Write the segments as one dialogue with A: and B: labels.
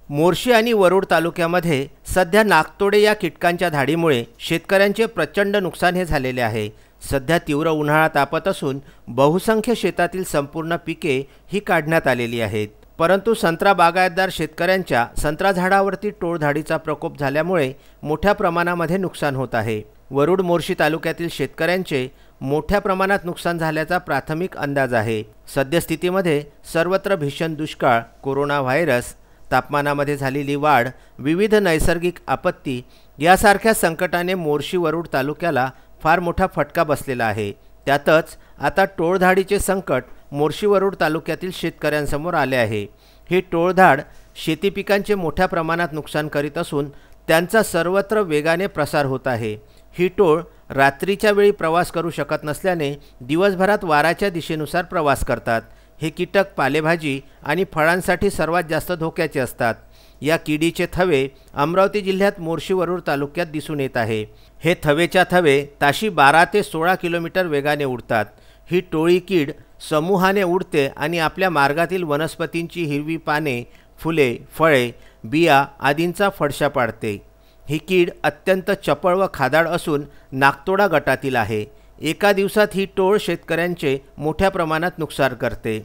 A: मोर्शी आणि वरुड तालुक्यामध्ये सध्या नागतोडे या कीटकांच्या धाडीमुळे शेतकऱ्यांचे प्रचंड नुकसान झालेले आहे। सध्या तीव्र उन्हाळा तापत असून बहुसंख्य शेतातील संपूर्ण पिके ही काढण्यात आलेली आहेत, परंतु संत्रा बागायतदार शेतकऱ्यांच्या संत्रा झाडावरती टोळधाडीचा प्रकोप झाल्यामुळे मोठ्या प्रमाणामध्ये नुकसान होत आहे। वरुड मोर्शी तालुक्यातील शेतकऱ्यांचे मोठ्या प्रमाणात नुकसान झाल्याचा प्राथमिक अंदाज आहे। सद्यस्थितीमध्ये सर्वत्र भीषण दुष्काळ, कोरोना व्हायरस, तापमानामध्ये झालेली वाढ, विविध नैसर्गिक आपत्ती यासारख्या संकटाने मोर्शी वरुड तालुक्याला फार मोठा फटका बसलेला आहे। त्यातच आता टोळधाडीचे संकट मोर्शी वरुड तालुक्यातील शेतकऱ्यांसमोर आले आहे। ही टोळधाड शेती पिकांचे मोठ्या प्रमाणात नुकसान करीत असून त्यांचा सर्वत्र वेगाने प्रसार होत आहे। ही टोळ रात्रीच्या वेळी प्रवास करू शकत नसल्याने दिवसभरात वाराच्या दिशेनुसार प्रवास करतात। हे कीटक पालेभाजी आणि फळांसाठी सर्वात जास्त धोक्याचे असतात। या किडीचे थवे अमरावती जिल्ह्यात मोर्शी वरुड तालुक्यात दिसून येत आहे। हे थवेच्या थवे ताशी 12 ते 16 किलोमीटर वेगाने उडतात। ही टोळी कीड समूहाने उडते आणि आपल्या मार्गातील वनस्पतींची हिरवी पाने, फुले, फळे, बिया आदींचा फडशा पाडते। ही कीड अत्यंत चपळ व खादाड असून नागतोडा गटातील आहे। एका दिवसात ही टोळ शेतकऱ्यांचे मोठ्या प्रमाणात नुकसान करते।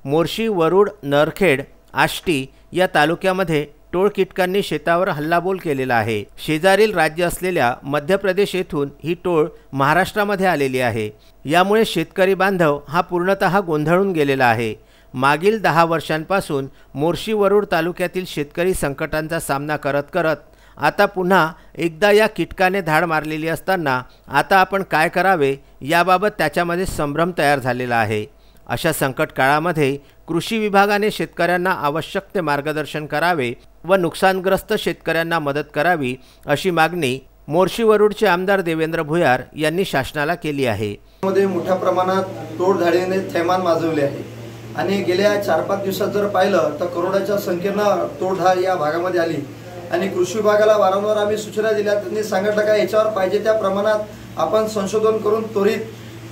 A: मोर्शी, वरुड, नरखेड, आष्टी या तालुक्यामध्ये टोळ कीटकांनी शेतावर हल्लाबोल केलेला आहे। शेजारील राज्य असलेल्या मध्य प्रदेश येथून ही टोळ महाराष्ट्रामध्ये आलेली आहे। यामुळे शेतकरी बांधव हा पूर्णतः गोंधळून गेलेला आहे। मागील 10 वर्षांपासून मोर्शी वरुड तालुक्यातील शेतकरी संकटांचा सामना करत करत आता पुन्हा एकदा या कीटकाने धाड मारलेली असताना आता आपण काय करावे याबाबत त्याच्यामध्ये संभ्रम तयार झालेला आहे। अशा संकट काळामध्ये कृषी विभागाने शेतकऱ्यांना आवश्यक ते मार्गदर्शन करावे व नुकसानग्रस्त शेतकऱ्यांना मदत करावी अशी मागणी मोर्शी वरुडचे आमदार देवेंद्र भुयार यांनी शासनाला केली आहे।
B: मध्ये मोठ्या प्रमाणात टोळधाडीने थैमान माजवले आहे आणि गेल्या 4-5 दिवसात जर पाहिलं तर करोडाच्या संख्येनं टोळधाड या भागामध्ये आली आणि कृषी विभागाला वारंवार आम्ही सूचना दिल्या। त्यांनी सांगितलं का याच्यावर पाहिजे त्या प्रमाणात आपण संशोधन करून त्वरित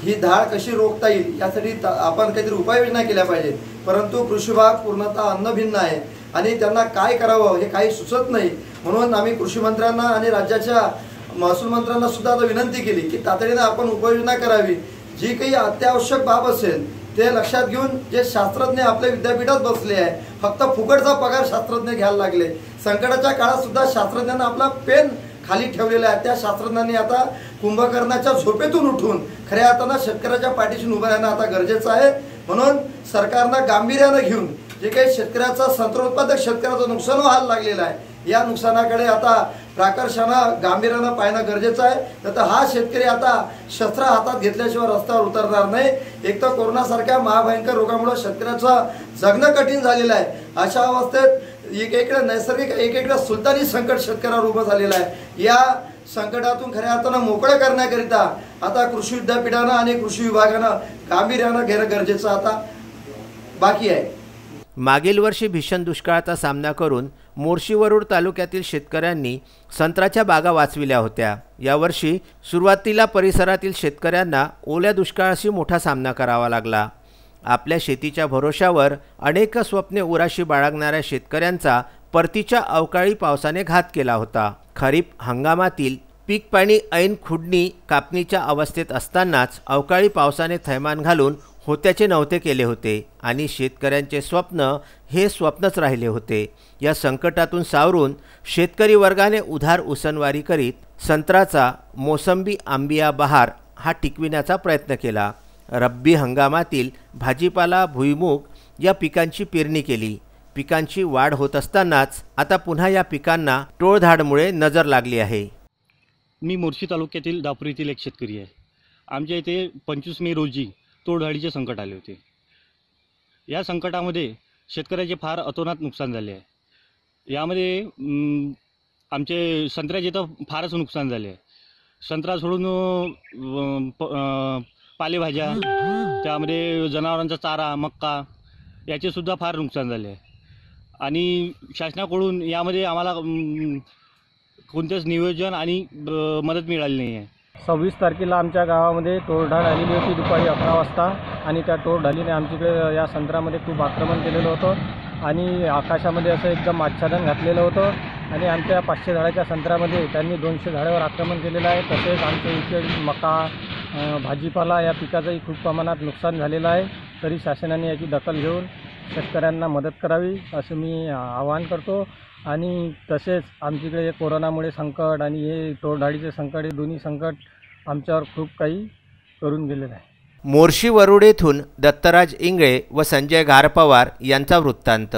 B: ही धाड कशी रोखता येईल यासाठी आपण काहीतरी उपाययोजना केल्या पाहिजेत, परंतु कृषी विभाग पूर्णतः अन्नभिन्न आहे आणि त्यांना काय करावं हे काही सुचत नाही। म्हणून आम्ही कृषी मंत्र्यांना आणि राज्याच्या महसूल मंत्र्यांना सुद्धा विनंती केली की तातडीने आपण उपाययोजना करावी। जी काही अत्यावश्यक बाब असेल ते लक्षात घेऊन जे शास्त्रज्ञ आपल्या विद्यापीठात बसले आहे, फक्त फुकटचा पगार शास्त्रज्ञ घ्यायला लागले। संकटाच्या काळात सुद्धा शास्त्रज्ञांना आपला पेन खाली ठेवलेला आहे। त्या शास्त्रज्ञांनी आता कुंभकर्णाच्या झोपेतून उठून खऱ्या अर्थानं शेतकऱ्याच्या पाठीशी उभं राहणं आता गरजेचं आहे। म्हणून सरकारनं गांभीर्यानं घेऊन जे काही शेतकऱ्याचा संत्रोत्पादक शेतकऱ्याचं नुकसान व्हायला लागलेलं आहे या नुकसानाकडे आता प्राकर्षानं गांभीर्यानं पाहणं गरजेचं आहे। तर हा शेतकरी आता शस्त्र हातात घेतल्याशिवाय रस्त्यावर उतरणार नाही। एक तर कोरोनासारख्या महाभयंकर रोगामुळे शेतकऱ्याचं जगणं कठीण झालेलं आहे। अशा अवस्थेत एकीकडे नैसर्गिक एकीकडे सुलतानी संकट शेतकऱ्यावर उभं झालेलं आहे। या संकटातून खऱ्या अर्थानं मोकळं करण्याकरिता आता कृषी विद्यापीठानं आणि कृषी विभागानं गांभीर्यानं घेणं गरजेचं आता बाकी आहे।
A: मागील वर्षी भीषण दुष्काळाचा सामना करून मोर्शी वरुड तालुक्यातील शेतकऱ्यांनी संत्र्याच्या बागा वाचविल्या होत्या। यावर्षी सुरुवातीला परिसरातील शेतकऱ्यांना ओल्या दुष्काळाशी मोठा सामना करावा लागला। आपल्या शेतीच्या भरोशावर अनेक स्वप्ने उराशी बाळगणाऱ्या शेतकऱ्यांचा परतीच्या अवकाळी पावसाने घात केला होता। खरीप हंगामातील पीक पाणी ऐन खुडणी कापणीच्या अवस्थेत असतानाच अवकाळी पावसाने थैमान घालून होत्याचे नव्हते केले होते आणि शेतकऱ्यांचे स्वप्न हे स्वप्नच राहिले होते। या संकटातून सावरून शेतकरी वर्गाने उधार उसनवारी करीत संत्राचा, मोसंबी, आंबिया बहार हा टिकविण्याचा प्रयत्न केला। रब्बी हंगामातील भाजीपाला, भुईमूग या पिकांची पेरणी केली। पिकांची वाढ होत असतानाच आता पुन्हा या पिकांना टोळधाडमुळे नजर लागली आहे।
C: मी मोर्शी तालुक्यातील दापुरीतील एक शेतकरी आहे। आमच्या इथे 25 मे रोजी टोळधाडीचे संकट आले होते। या संकटामध्ये शेतकऱ्याचे फार अतोनात नुकसान झाले आहे। यामध्ये आमचे संत्र्याचे तर फारच नुकसान झाले आहे। संत्रा सोडून पालेभाज्या, त्यामध्ये जनावरांचा चारा, मक्का याचे सुद्धा फार नुकसान झाले आहे आणि शासनाकडून यामध्ये आम्हाला कोणतेच नियोजन आणि मदत मिळाली नाही आहे।
D: 26 तारखेला आमच्या गावामध्ये तोडधाड आलेली होती दुपारी 11 वाजता आणि त्या तोडधाडीने आमच्याकडे या संत्र्यामध्ये खूप आक्रमण केलेलं होतं आणि आकाशामध्ये असं एकदम आच्छादन घातलेलं होतं आणि आमच्या 500 झाडाच्या संत्र्यामध्ये त्यांनी 200 झाडावर आक्रमण केलेलं आहे। तसेच आमच्या इथे मका भाजीपाला या पिकाचंही खूप प्रमाणात नुकसान झालेलं आहे। तरी शासनाने याची दखल घेऊन शेतकऱ्यांना मदत करावी असं मी आवाहन करतो। आणि तसेच आमच्याकडे हे कोरोनामुळे संकट आणि हे तोडधाडीचे संकट, हे दोन्ही संकट आमच्यावर खूप काही करून गेलेलं आहे।
A: मोर्शी वरुड येथून दत्तराज इंगळे व संजय घारपवार यांचा वृत्तांत।